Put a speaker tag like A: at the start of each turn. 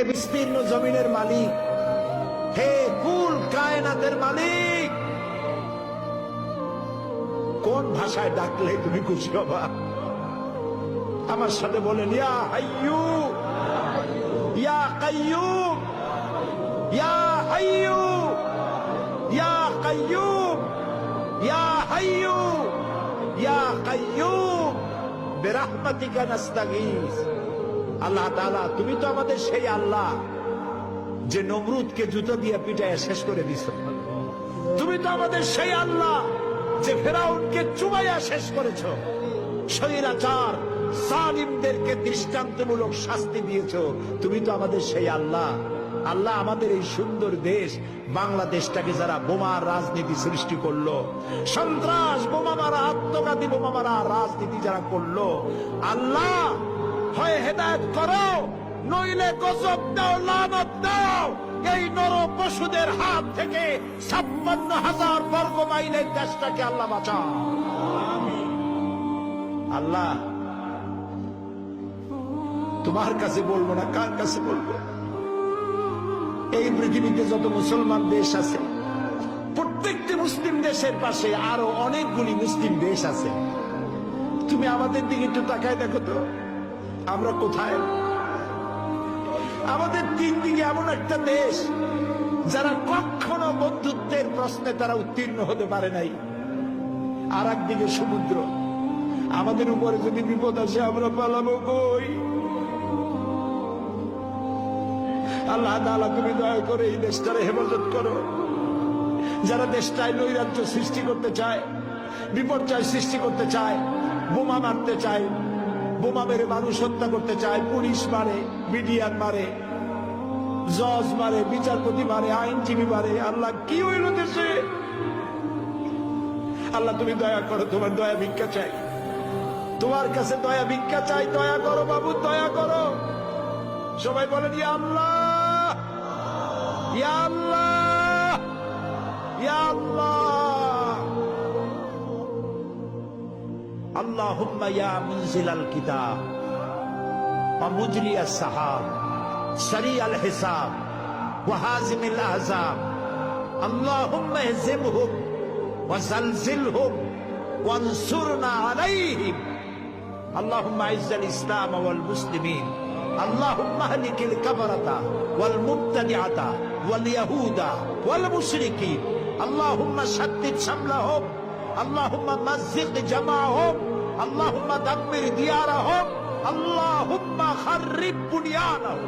A: বিস্তীর্ণ জমিনের মালিক, হে কুল কায়নাতের মালিক, কোন ভাষায় ডাকলে তুমি খুশি হবা? আমার সাথে বলেন, ইয়া হাইয়ু ইয়া কাইয়ুম, ইয়া হাইয়ু ইয়া কাইয়ুম, ইয়া হাইয়ু ইয়া কাইয়ুম বিরহমাতিকা নাস্তাগীস। আল্লাহ তাআলা, তুমি তো আমাদের সেই আল্লাহ যে নমরুদকে জুতো দিয়ে পিটায় শেষ করে দিছ। তুমি তো আমাদের সেই আল্লাহ যে ফেরাউনকে চুবাইয়া শেষ করেছ। স্বৈরাচার জালিমদেরকে দৃষ্টান্তমূলক শাস্তি দিয়েছ। তুমি তো আমাদের সেই আল্লাহ। আল্লাহ, আমাদের এই সুন্দর দেশ বাংলাদেশটাকে যারা বোমার রাজনীতি সৃষ্টি করলো, সন্ত্রাস, বোমা মারা, আত্মঘাতী বোমা মারা রাজনীতি যারা করলো, আল্লাহ হয় হেদায়েত করো, নইলে গজব দাও, লানত দাও। এই নর পশুদের হাত থেকে 56,000 বর্গ মাইলের দেশটাকে আল্লাহ বাঁচাও। আল্লাহ, তোমার কাছে বলবো না, কার কাছে বলবো? এই পৃথিবীতে যত মুসলমান দেশ আছে, প্রত্যেকটি মুসলিম দেশের পাশে আরো অনেকগুলি মুসলিম দেশ আছে। তুমি আমাদের দিকে একটু তাকায় দেখো তো, আমরা কোথায়? আমাদের তিন দিকে এমন একটা দেশ যারা কখনো বন্ধুত্বের প্রশ্নে তারা উত্তীর্ণ হতে পারে নাই, আর একদিকে সমুদ্র। আমাদের উপরে যদি বিপদ আসে আমরা পালাবো কই? আল্লাহ তাআলা, তুমি দয়া করে এই দেশটারে হেফাজত করো। যারা দেশটায় নৈরাজ্য সৃষ্টি করতে চায়, বিপর্যয় সৃষ্টি করতে চায়, বোমা মারতে চায়, বোমা মেরে মানুষ হত্যা করতে চায়, পুলিশ মারে, মিডিয়ান মারে, জজ মারে, বিচারপতি মারে, আইনজীবী মারে। আল্লাহ, কি হইল দেশে? আল্লাহ, তুমি দয়া করো, তোমার দয়া ভিক্ষা চাই, তোমার কাছে দয়া ভিক্ষা চাই। দয়া করো বাবু, দয়া করো। সবাই বলেন, ইয়া আল্লাহ, ইয়া আল্লাহ, ইয়া আল্লাহ। আল্লাহুম্মা ইয়া মুনজিলাল কিতাব ওয়া মুজরিয়াস সাহাব সারিয়াল হিসাব ওয়া হাজিমিল আহজাব, আল্লাহুম্মা ইহজিমহুম ওয়া জালজিলহুম ওয়ানসুরনা আলাইহিম, আল্লাহুম্মা আইজ্জাল ইসলাম ওয়াল মুসলিমিন, আল্লাহুম্মা আহলিকিল কাফারাতা ওয়াল মুবতাদিআতা ওয়াল ইয়াহুদা ওয়াল মুশরিকিন, আল্লাহুম্মা শাদ্দিদ শামলাহুম, আল্লাহুম্মা মাযজিক জামাআহুম, আল্লাহুম্মা দাম্মির দিয়ারাহুম, আল্লাহুম্মা খাররিব বুনিয়ানাহুম।